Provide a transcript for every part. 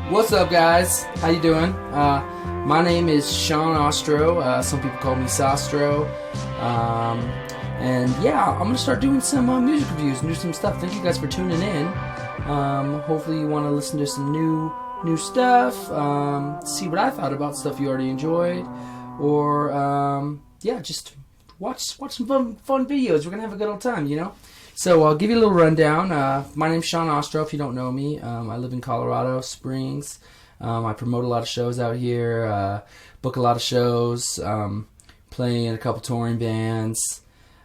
What's up, guys? How you doing? My name is Sean Ostro. Some people call me Sostro. And yeah, I'm gonna start doing some music reviews and do some stuff. Thank you guys for tuning in. Hopefully you want to listen to some new stuff. See what I thought about stuff you already enjoyed, or yeah, just watch some fun videos. We're gonna have a good old time, you know. So I'll give you a little rundown. My name's Sean Ostro, if you don't know me. I live in Colorado Springs. I promote a lot of shows out here, book a lot of shows, play in a couple touring bands,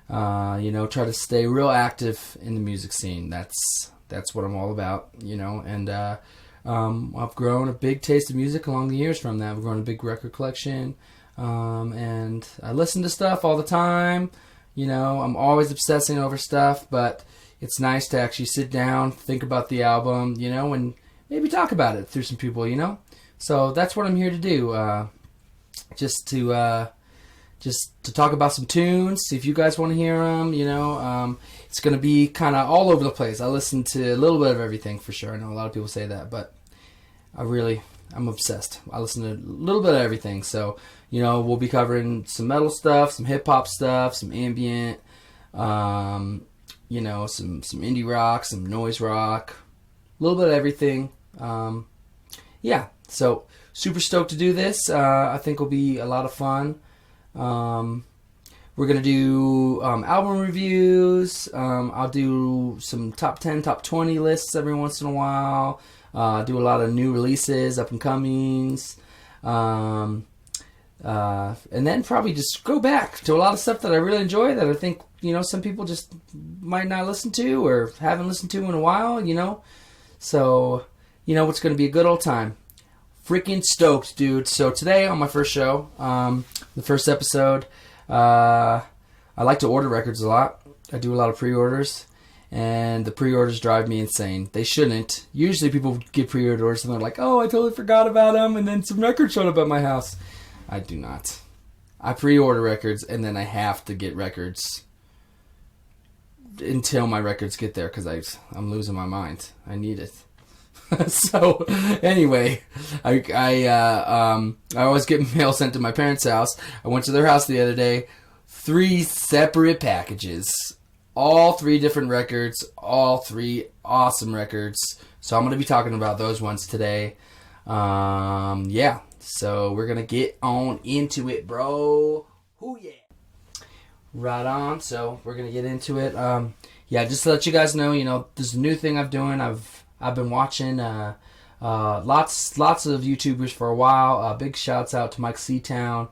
try to stay real active in the music scene. That's what I'm all about, and I've grown a big taste of music along the years from that. I've grown a big record collection, and I listen to stuff all the time. I'm always obsessing over stuff, but it's nice to actually sit down, think about the album, and maybe talk about it through some people, So that's what I'm here to do, just to talk about some tunes, see if you guys want to hear them, It's going to be kind of all over the place. I listen to a little bit of everything for sure. I know a lot of people say that, but I'm obsessed. I listen to a little bit of everything. So, we'll be covering some metal stuff, some hip-hop stuff, some ambient, some indie rock, some noise rock, a little bit of everything. Yeah, so super stoked to do this. I think it'll be a lot of fun. We're going to do album reviews. I'll do some top 10, top 20 lists every once in a while. Do a lot of new releases, up and comings, and then probably just go back to a lot of stuff that I really enjoy that I think some people just might not listen to or haven't listened to in a while. So it's going to be a good old time. Freaking stoked, dude. So today on my first show, the first episode, I like to order records a lot. I do a lot of pre-orders. And the pre-orders drive me insane. They shouldn't. Usually people get pre-orders and they're like, oh, I totally forgot about them, and then some records showed up at my house. I do not. I pre-order records, and then I have to get records until my records get there, because I'm losing my mind. I need it. So, anyway, I always get mail sent to my parents' house. I went to their house the other day. 3 separate packages. All 3 different records, all 3 awesome records. So I'm going to be talking about those ones today. Yeah, so we're going to get on into it, bro. Ooh, yeah. Right on, so we're going to get into it. Yeah, just to let you guys know, there's a new thing I'm doing. I've been watching lots of YouTubers for a while. Big shouts out to Mike Seatown.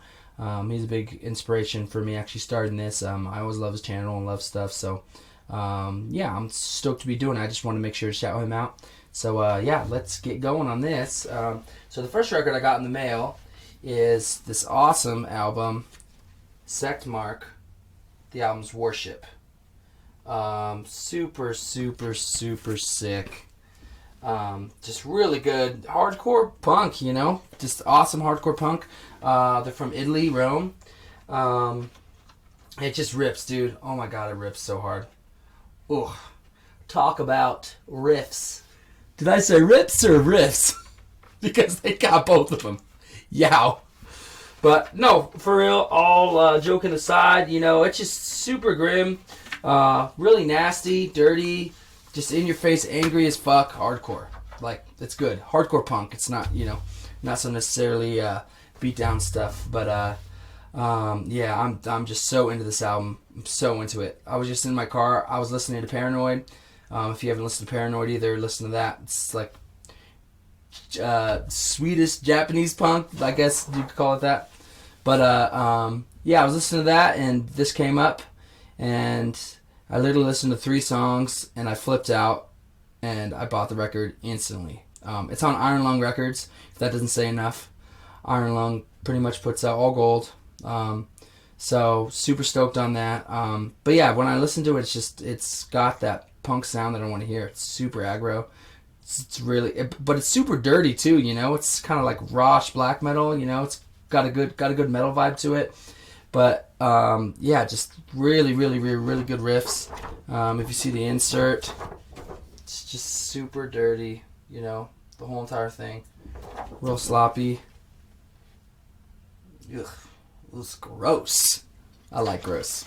He's a big inspiration for me actually starting this. I always love his channel and love stuff. So, yeah, I'm stoked to be doing it. I just want to make sure to shout him out. So, yeah, let's get going on this. So the first record I got in the mail is this awesome album, Sect. The album's Worship. Super, super, super sick. Just really good hardcore punk, just awesome hardcore punk. They're from Italy, Rome. It just rips, dude. Oh my god, it rips so hard. Ugh. Talk about riffs. Did I say rips or riffs? Because they got both of them. Yow. But no, for real, all joking aside, it's just super grim, really nasty, dirty, just in your face, angry as fuck, hardcore. Like, it's good. Hardcore punk. It's not, not so necessarily beat down stuff. But yeah, I'm just so into this album. I'm so into it. I was just in my car. I was listening to Paranoid. If you haven't listened to Paranoid either, listen to that. It's like Swedish Japanese punk, I guess you could call it that. But yeah, I was listening to that, and this came up, and I literally listened to 3 songs, and I flipped out, and I bought the record instantly. It's on Iron Lung Records, if that doesn't say enough. Iron Lung pretty much puts out all gold. So, super stoked on that. But yeah, when I listen to it, it's got that punk sound that I want to hear. It's super aggro. It's really, but it's super dirty too, It's kind of like Rosh black metal, It's got a good metal vibe to it. But yeah, just really, really, really, really good riffs. If you see the insert, it's just super dirty, the whole entire thing. Real sloppy. Ugh, it was gross. I like gross,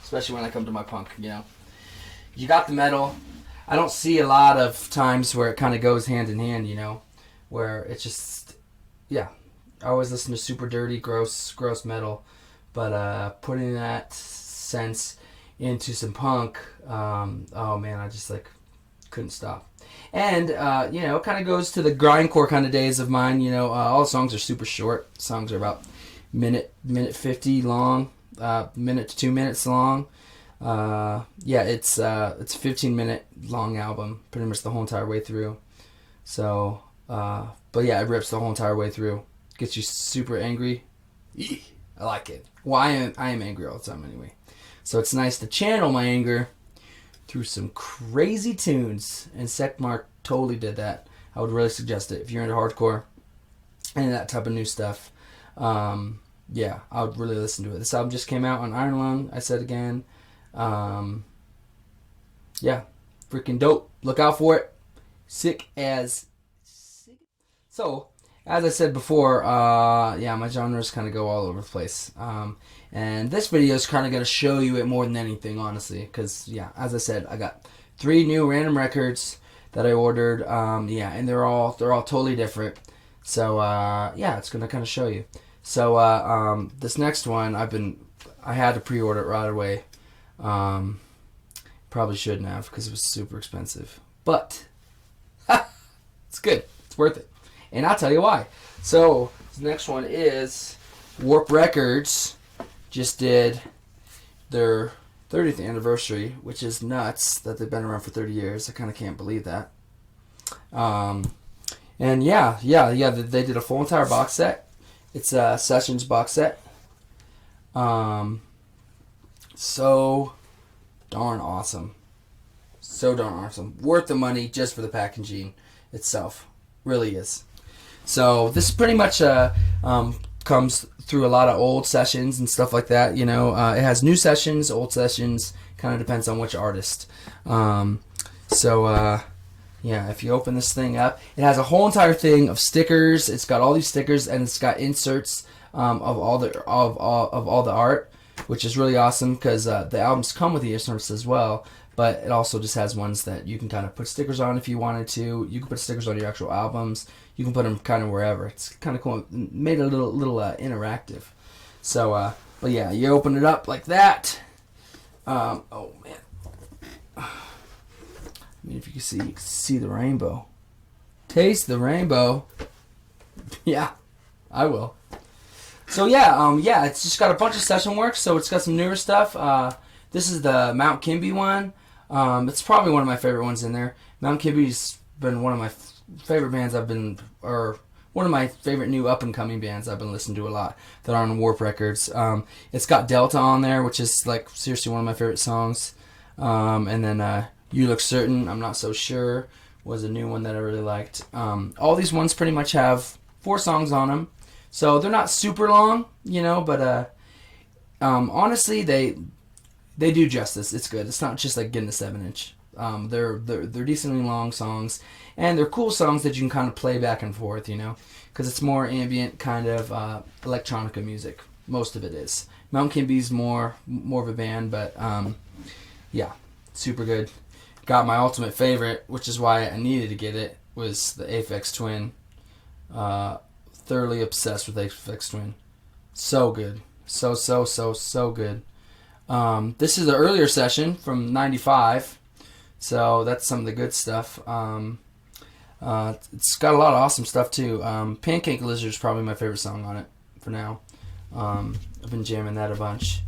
especially when I come to my punk. You know, you got the metal. I don't see a lot of times where it kind of goes hand in hand. You know, where it's just, yeah. I always listen to super dirty, gross metal, but putting that sense into some punk, oh man, I just like couldn't stop. And you know, it kind of goes to the grindcore kind of days of mine. You know, all the songs are super short. Songs are about minute 50 long, minute to 2 minutes long. Yeah, it's a 15-minute long album, pretty much the whole entire way through. So, but yeah, it rips the whole entire way through. Gets you super angry. Eek, I like it. Well, I am angry all the time anyway. So it's nice to channel my anger through some crazy tunes. And Sect totally did that. I would really suggest it if you're into hardcore and that type of new stuff. Yeah, I would really listen to it. This album just came out on Iron Lung, I said again. Yeah, freaking dope. Look out for it. Sick as sick. So, as I said before, yeah, my genres kind of go all over the place. And this video is kind of going to show you it more than anything, honestly. Because, yeah, as I said, I got 3 new random records that I ordered. Yeah, and they're all totally different. So, yeah, it's going to kind of show you. So, this next one, I had to pre-order it right away. Probably shouldn't have because it was super expensive. But, it's good. It's worth it. And I'll tell you why. So, the next one is Warp Records just did their 30th anniversary, which is nuts that they've been around for 30 years. I kind of can't believe that. And yeah, they did a full entire box set. It's a Sessions box set. So darn awesome. So darn awesome. Worth the money just for the packaging itself. Really is. So this pretty much comes through a lot of old sessions and stuff like that. You know, it has new sessions, old sessions. Kind of depends on which artist. Yeah, if you open this thing up, it has a whole entire thing of stickers. It's got all these stickers and it's got inserts of all the art, which is really awesome because the albums come with the inserts as well. But it also just has ones that you can kind of put stickers on if you wanted to. You can put stickers on your actual albums. You can put them kind of wherever. It's kind of cool. Made it a little interactive. So, but yeah, you open it up like that. Oh man. I mean, if you can see the rainbow. Taste the rainbow. Yeah, I will. So yeah, yeah, it's just got a bunch of session work. So it's got some newer stuff. This is the Mount Kimby one. It's probably one of my favorite ones in there. Mount Kimby's been one of my favorite bands or one of my favorite new up-and-coming bands I've been listening to a lot that are on Warp Records. It's got Delta on there, which is like seriously one of my favorite songs. And then You Look Certain, I'm Not So Sure, was a new one that I really liked. All these ones pretty much have 4 songs on them. So they're not super long, you know, but honestly, they do justice. It's good. It's not just like getting a 7-inch. They're decently long songs, and they're cool songs that you can kind of play back and forth, you know, because it's more ambient kind of electronica music. Most of it is. Mount Kimby's more of a band, but yeah, super good. Got my ultimate favorite, which is why I needed to get it, was the Aphex Twin. Thoroughly obsessed with Aphex Twin. So good. So good. This is the earlier session from '95, so that's some of the good stuff. It's got a lot of awesome stuff too. Pancake Lizard is probably my favorite song on it for now. I've been jamming that a bunch.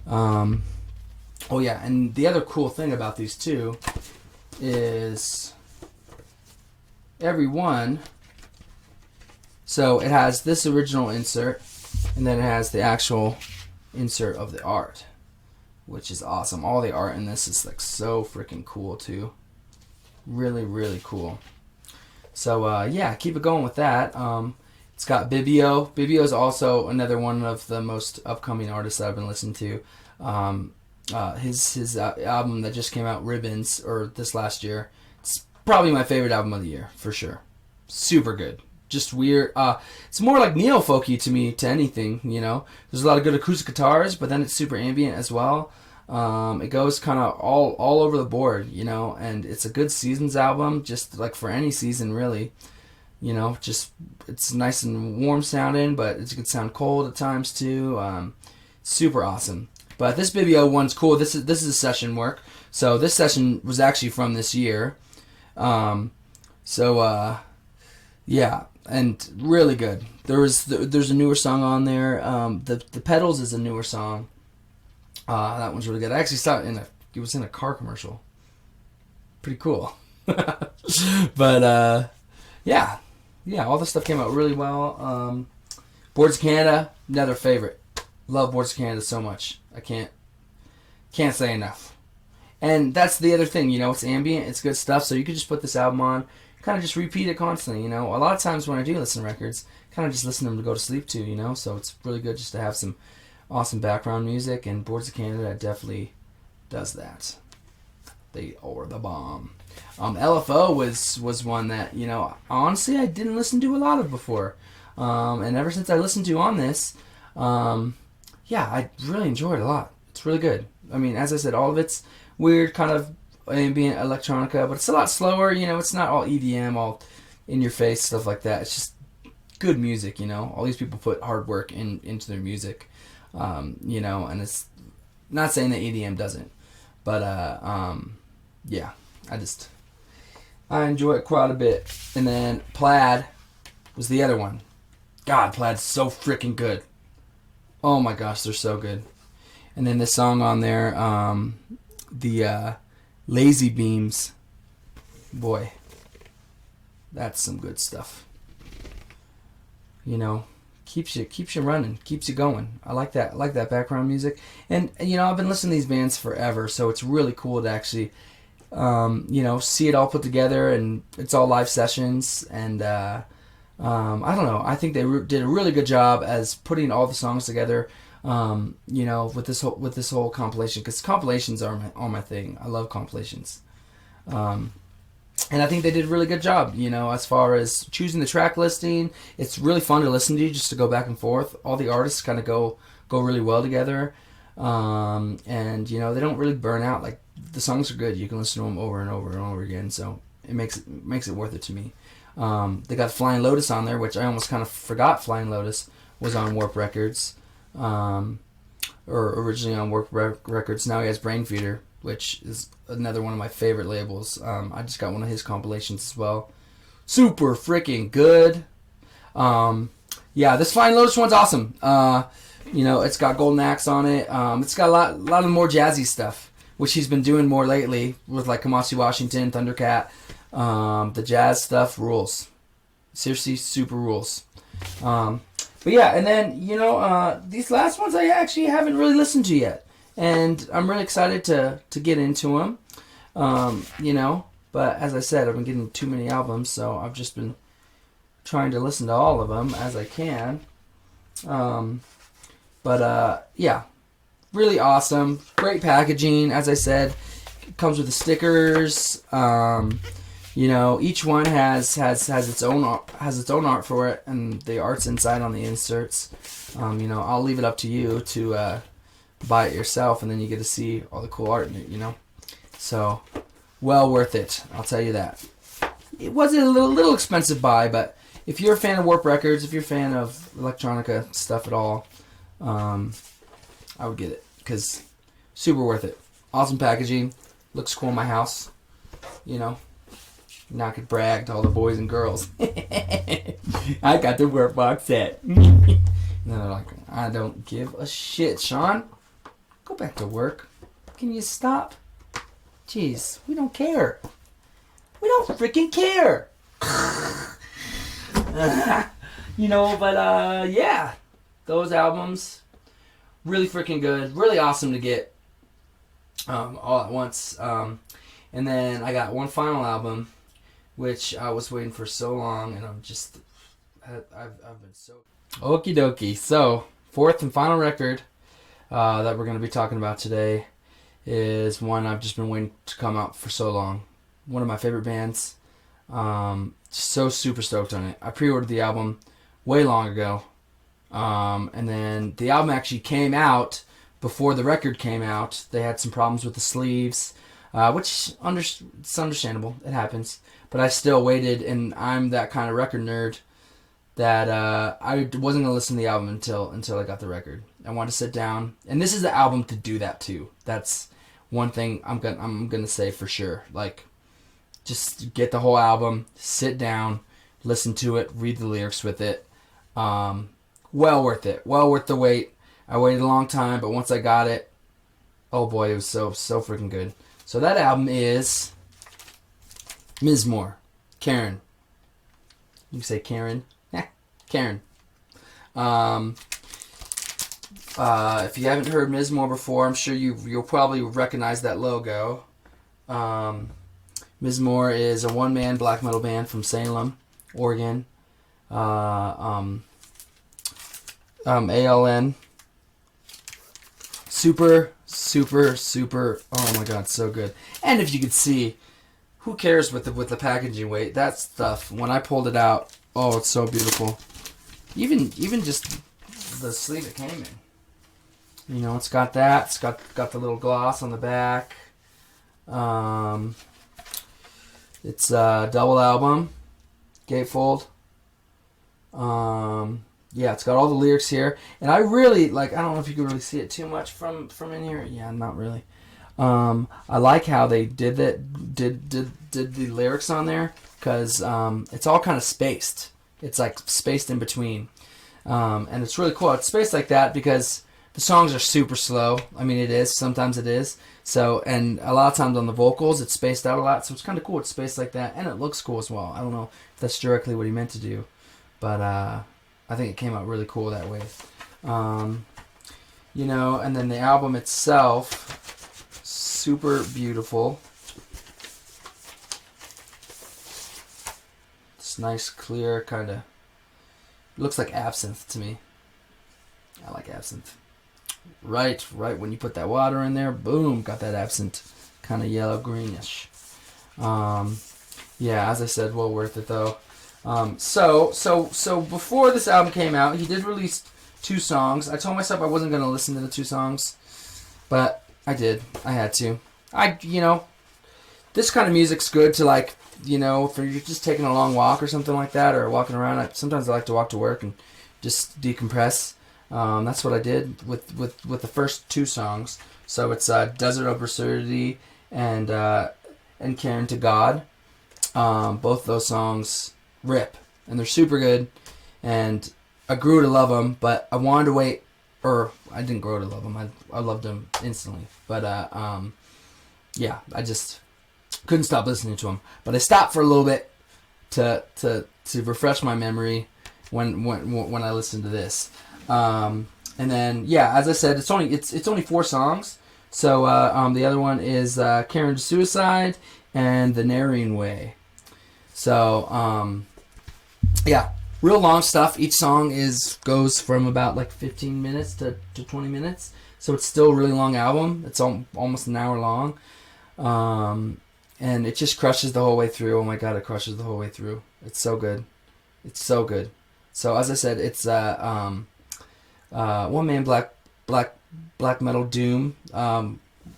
Oh yeah, and the other cool thing about these two is every one. So it has this original insert, and then it has the actual insert of the art, which is awesome. All the art in this is like so freaking cool too. Really, really cool. So yeah, keep it going with that. It's got Bibio. Bibio is also another one of the most upcoming artists that I've been listening to. His album that just came out, Ribbons, or this last year, it's probably my favorite album of the year for sure. super good. Just weird. It's more like neo-folky to me to anything, you know. There's a lot of good acoustic guitars, but then it's super ambient as well. It goes kind of all over the board, you know, and it's a good seasons album, just like for any season, really. You know, just it's nice and warm sounding, but it could sound cold at times too. Super awesome. But this Baby O1's cool. This is a session work. So this session was actually from this year. Yeah, and really good. There's a newer song on there. The Pedals is a newer song. That one's really good. I actually saw it it was in a car commercial. Pretty cool. But yeah, all this stuff came out really well. Boards of Canada, another favorite. Love Boards of Canada so much. I can't say enough. And that's the other thing, you know, it's ambient, it's good stuff, so you could just put this album on, kind of just repeat it constantly, you know. A lot of times when I do listen to records, kind of just listen to them to go to sleep to, you know, so it's really good just to have some awesome background music, and Boards of Canada definitely does that. They are the bomb. LFO was one that, you know, honestly I didn't listen to a lot of before. And ever since I listened to on this, yeah, I really enjoyed it a lot. It's really good. I mean, as I said, all of it's weird, kind of ambient electronica, but it's a lot slower, you know, it's not all EDM, all in your face, stuff like that. It's just good music, you know. All these people put hard work into their music, you know, and it's not saying that EDM doesn't, but yeah, I enjoy it quite a bit. And then Plaid was the other one. God, Plaid's so freaking good. Oh my gosh, they're so good. And then this song on there, the Lazy Beams. Boy, that's some good stuff. You know, keeps you running, keeps you going. I like that. I like that background music. And you know, I've been listening to these bands forever, so it's really cool to actually, you know, see it all put together, and it's all live sessions. And I don't know. I think they did a really good job as putting all the songs together. You know, with this whole compilation, because compilations are my thing. I love compilations, and I think they did a really good job. You know, as far as choosing the track listing, it's really fun to listen to, just to go back and forth. All the artists kind of go really well together, and you know, they don't really burn out. Like, the songs are good. You can listen to them over and over and over again, so it makes it worth it to me. They got Flying Lotus on there, which I almost kind of forgot Flying Lotus was on Warp Records, or originally on Warp Records. Now he has Brain Feeder, which is another one of my favorite labels. I just got one of his compilations as well. Super freaking good. Yeah, this Flying Lotus one's awesome. You know, it's got Golden Axe on it. It's got a lot of more jazzy stuff, which he's been doing more lately with like Kamasi Washington, Thundercat. The jazz stuff rules. Seriously, super rules. But yeah, and then, you know, these last ones I actually haven't really listened to yet, and I'm really excited to get into them. You know, but as I said, I've been getting too many albums, so I've just been trying to listen to all of them as I can. Yeah, really awesome, great packaging. As I said, it comes with the stickers. You know, each one has its own art for it, and the art's inside on the inserts. You know, I'll leave it up to you to buy it yourself, and then you get to see all the cool art in it. You know, so well worth it. I'll tell you that. It was a little expensive buy, but if you're a fan of Warp Records, if you're a fan of electronica stuff at all, I would get it, because super worth it. Awesome packaging, looks cool in my house. You know. Now I could brag to all the boys and girls. I got the Warp box set. And then they're like, I don't give a shit, Sean. Go back to work. Can you stop? Jeez, we don't care. We don't freaking care. You know, but yeah. Those albums, really freaking good. Really awesome to get all at once. And then I got one final album, which I was waiting for so long, and I've been so... Okie dokie. So, fourth and final record that we're going to be talking about today is one I've just been waiting to come out for so long. One of my favorite bands. So super stoked on it. I pre-ordered the album way long ago, and then the album actually came out before the record came out. They had some problems with the sleeves, which it's understandable. It happens. But I still waited, and I'm that kind of record nerd that I wasn't gonna listen to the album until I got the record. I wanted to sit down, and this is the album to do that too. That's one thing I'm gonna say for sure. Like, just get the whole album, sit down, listen to it, read the lyrics with it. Well worth it. Well worth the wait. I waited a long time, but once I got it, oh boy, it was so freaking good. So that album is Mizmor, Cairn. You can say Karen. Cairn. If you haven't heard Mizmor before, I'm sure you'll probably recognize that logo. Mizmor is a one-man black metal band from Salem, Oregon. ALN. Super, oh my god, so good. And if you could see, who cares with the packaging weight? That stuff, when I pulled it out, oh, it's so beautiful. Even just the sleeve it came in. You know, it's got that. It's got the little gloss on the back. It's a double album, gatefold. Yeah, it's got all the lyrics here, and I really like. I don't know if you can really see it too much from in here. Yeah, not really. I like how they did the lyrics on there, because it's all kind of spaced. It's like spaced in between, and it's really cool. It's spaced like that because the songs are super slow. I mean, it is. Sometimes it is. So, and a lot of times on the vocals, it's spaced out a lot. So it's kind of cool. It's spaced like that, and it looks cool as well. I don't know if that's directly what he meant to do, but I think it came out really cool that way. You know, and then the album itself, super beautiful. It's nice, clear, kind of. Looks like absinthe to me. I like absinthe. Right when you put that water in there, boom, got that absinthe, kind of yellow greenish. Yeah, as I said, well worth it though. So before this album came out, he did release 2 songs. I told myself I wasn't gonna listen to the 2 songs, but I did. I had to. This kind of music's good to, like, you know, for you're just taking a long walk or something like that, or walking around. Sometimes I like to walk to work and just decompress. That's what I did with the first 2 songs. So it's Desert of Absurdity and Cairn to God. Both those songs rip, and they're super good, and I grew to love them, but I wanted to wait, or I didn't grow to love them. I loved them instantly, but yeah, I just couldn't stop listening to them. But I stopped for a little bit to refresh my memory when I listened to this. And then, yeah, as I said, it's only 4 songs. So the other one is Cairn to Suicide and The Narrowing Way. So yeah, real long stuff. Each song goes from about like 15 minutes to 20 minutes. So it's still a really long album. It's almost an hour long. And it just crushes the whole way through. Oh my god, it crushes the whole way through. It's so good. It's so good. So as I said, it's one man black metal doom,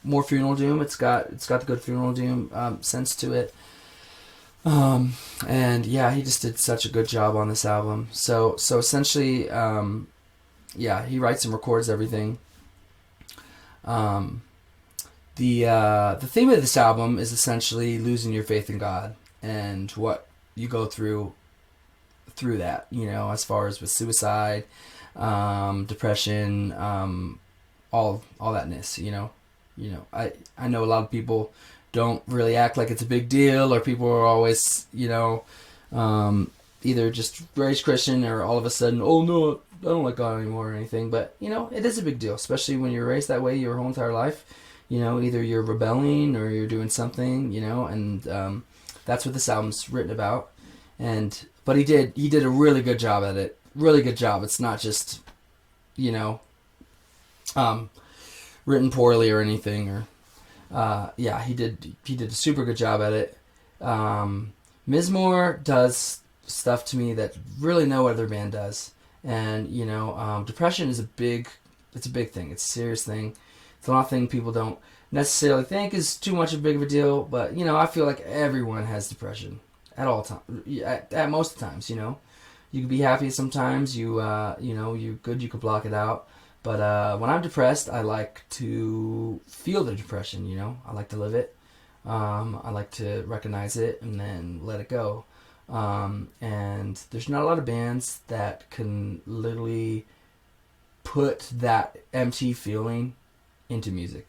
more funeral doom. It's got the good funeral doom sense to it. And yeah, he just did such a good job on this album. So essentially, yeah, he writes and records everything. The theme of this album is essentially losing your faith in God and what you go through that, you know, as far as with suicide, depression, all thatness, you know. I know a lot of people don't really act like it's a big deal, or people are always, you know, either just raised Christian or all of a sudden, oh no, I don't like God anymore or anything. But, you know, it is a big deal, especially when you're raised that way your whole entire life. You know, either you're rebelling or you're doing something, you know, and that's what this album's written about. But he did a really good job at it. Really good job. It's not just, you know, written poorly or anything, or yeah, he did a super good job at it. Mizmor does stuff to me that really no other band does. And depression is it's a big thing. It's a serious thing. It's a lot of things people don't necessarily think is too much of a big of a deal. But I feel like everyone has depression at all times. At most times, you can be happy sometimes. You could block it out. But when I'm depressed, I like to feel the depression. I like to live it. I like to recognize it and then let it go. And there's not a lot of bands that can literally put that empty feeling into music.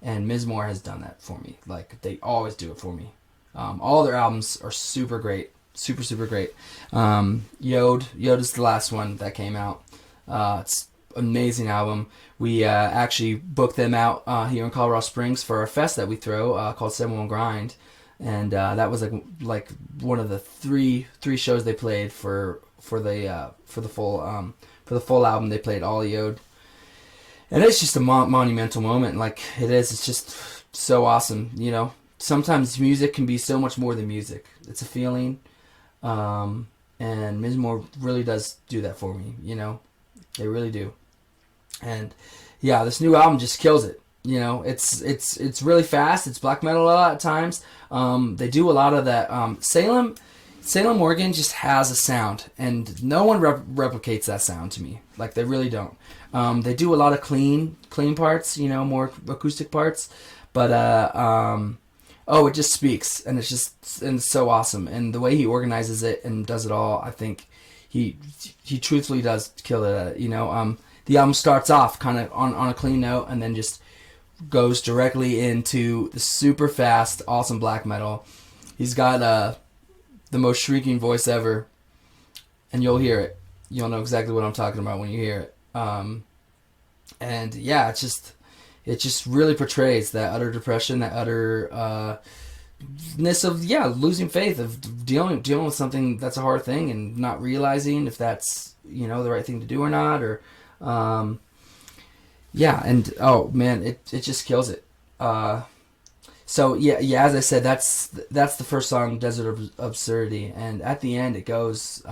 And Mizmor has done that for me. Like, they always do it for me. All their albums are super great. Super, super great. Yod is the last one that came out. It's an amazing album. We actually booked them out here in Colorado Springs for a fest that we throw called 7-1 Grind. And that was like one of the three shows they played for the full album. They played all Yod, and it's just a monumental moment. Like it is, it's just so awesome. Sometimes music can be so much more than music. It's a feeling, and Mizmor really does do that for me. They really do, and yeah, this new album just kills it. It's really fast. It's black metal a lot of times. They do a lot of that. Salem, Oregon just has a sound, and no one replicates that sound to me. Like, they really don't. They do a lot of clean parts, more acoustic parts. But, it just speaks, and it's so awesome. And the way he organizes it and does it all, I think he truthfully does kill it at it. The album starts off kind of on a clean note, and then just goes directly into the super fast, awesome black metal. He's got the most shrieking voice ever, and you'll hear it. You'll know exactly what I'm talking about when you hear it. And yeah, it just really portrays that utter depression, that utter ness of losing faith, of dealing with something that's a hard thing and not realizing if that's the right thing to do or not, or and oh man, it just kills it. So as I said, that's the first song, Desert of Absurdity, and at the end it goes,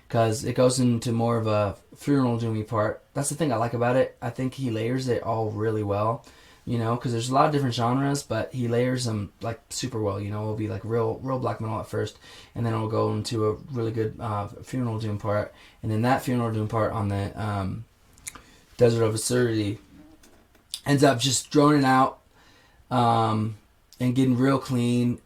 because it goes into more of a funeral doomy part. That's the thing I like about it. I think he layers it all really well, because there's a lot of different genres, but he layers them like super well. It'll be like real black metal at first, and then it'll go into a really good funeral doom part, and then that funeral doom part on the Desert of Absurdity ends up just droning out and getting real clean,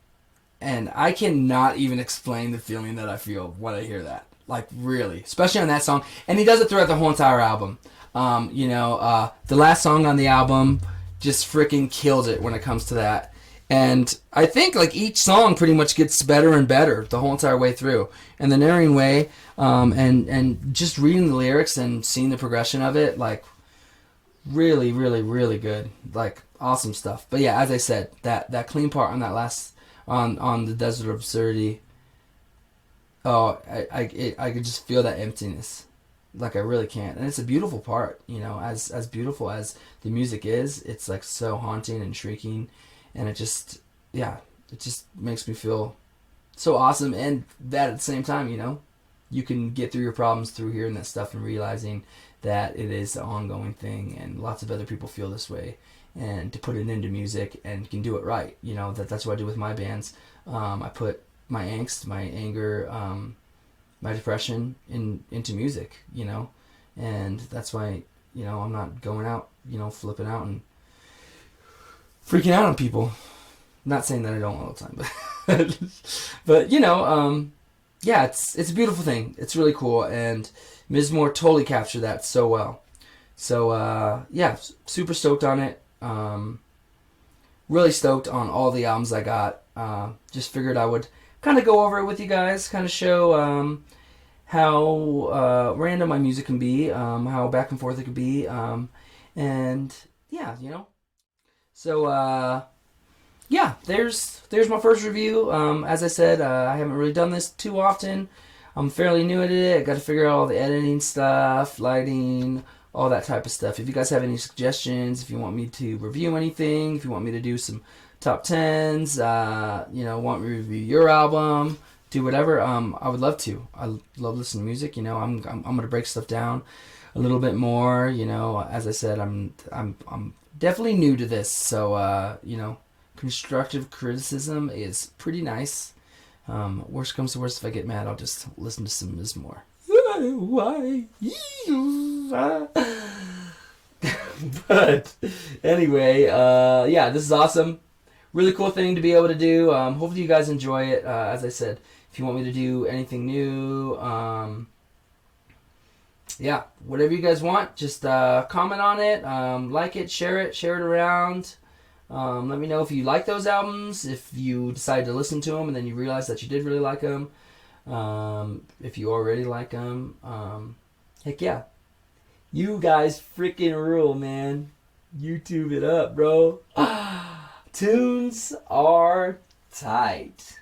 and I cannot even explain the feeling that I feel when I hear that. Like, really, especially on that song, and he does it throughout the whole entire album. The last song on the album just freaking kills it when it comes to that, and I think like each song pretty much gets better and better the whole entire way through, and the narrating way, and just reading the lyrics and seeing the progression of it, like really, really, really good, like awesome stuff. But yeah, as I said, that clean part on that last on the Desert of Absurdity, I could just feel that emptiness, like I really can't. And it's a beautiful part, as beautiful as the music is, it's like so haunting and shrieking, and it just makes me feel so awesome. And that at the same time, you can get through your problems through hearing that stuff and realizing that it is an ongoing thing, and lots of other people feel this way, and to put it into music and can do it right. That's what I do with my bands. I put my angst, my anger, my depression into music, and that's why, I'm not going out, flipping out and freaking out on people. I'm not saying that I don't all the time, but it's a beautiful thing. It's really cool, and Mizmor totally captured that so well. So super stoked on it. Really stoked on all the albums I got. Just figured I would kind of go over it with you guys, kind of show how random my music can be, how back and forth it can be, and yeah, So there's my first review. As I said, I haven't really done this too often. I'm fairly new at it. I got to figure out all the editing stuff, lighting, all that type of stuff. If you guys have any suggestions, if you want me to review anything, if you want me to do some top 10s, want me to review your album, do whatever, I would love to. I love listening to music. I'm gonna break stuff down a little bit more. As I said, I'm definitely new to this, so constructive criticism is pretty nice. Worst comes to worst, if I get mad, I'll just listen to some Mizmor. Why? But anyway, this is awesome. Really cool thing to be able to do. Hopefully you guys enjoy it. As I said, if you want me to do anything new, whatever you guys want, just comment on it, like it, share it around. Let me know if you like those albums, if you decided to listen to them and then you realize that you did really like them. If you already like them, heck yeah. You guys freaking rule, man. YouTube it up, bro. Tunes are tight.